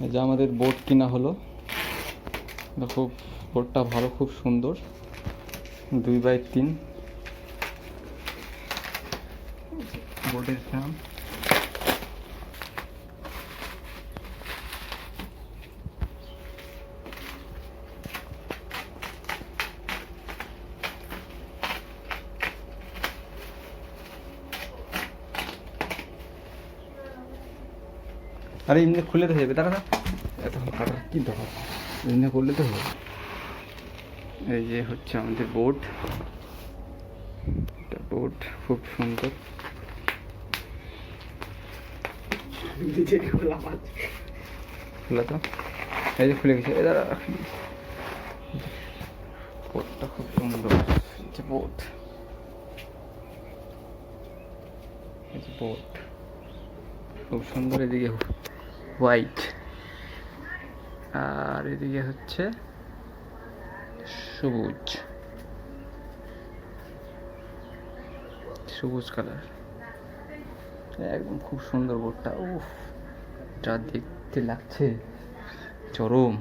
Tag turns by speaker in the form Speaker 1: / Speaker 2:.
Speaker 1: এই যে আমাদের বোট কিনা হলো। খুব বোটটা ভালো, খুব সুন্দর, 2x3 বোটের দাম। আরে এমনি খুলে তো যাবে, দাঁড়া এতক্ষণ কাটার কী দরকার, এমনি করলে তো হবে। এই যে হচ্ছে আমাদের বোট, এটা বোট খুব সুন্দর। খোলা তো, এই যে খুলে গেছে, এই দাঁড়া, বোটটা খুব সুন্দর। এই যে বোট, এই যে বোট খুব সুন্দর। এদিকে হোয়াইট, আর এদিকে হচ্ছে সবুজ, সবুজ কালার, একদম খুব সুন্দর বোটটা। উফ, যা দেখতে লাগছে চরম।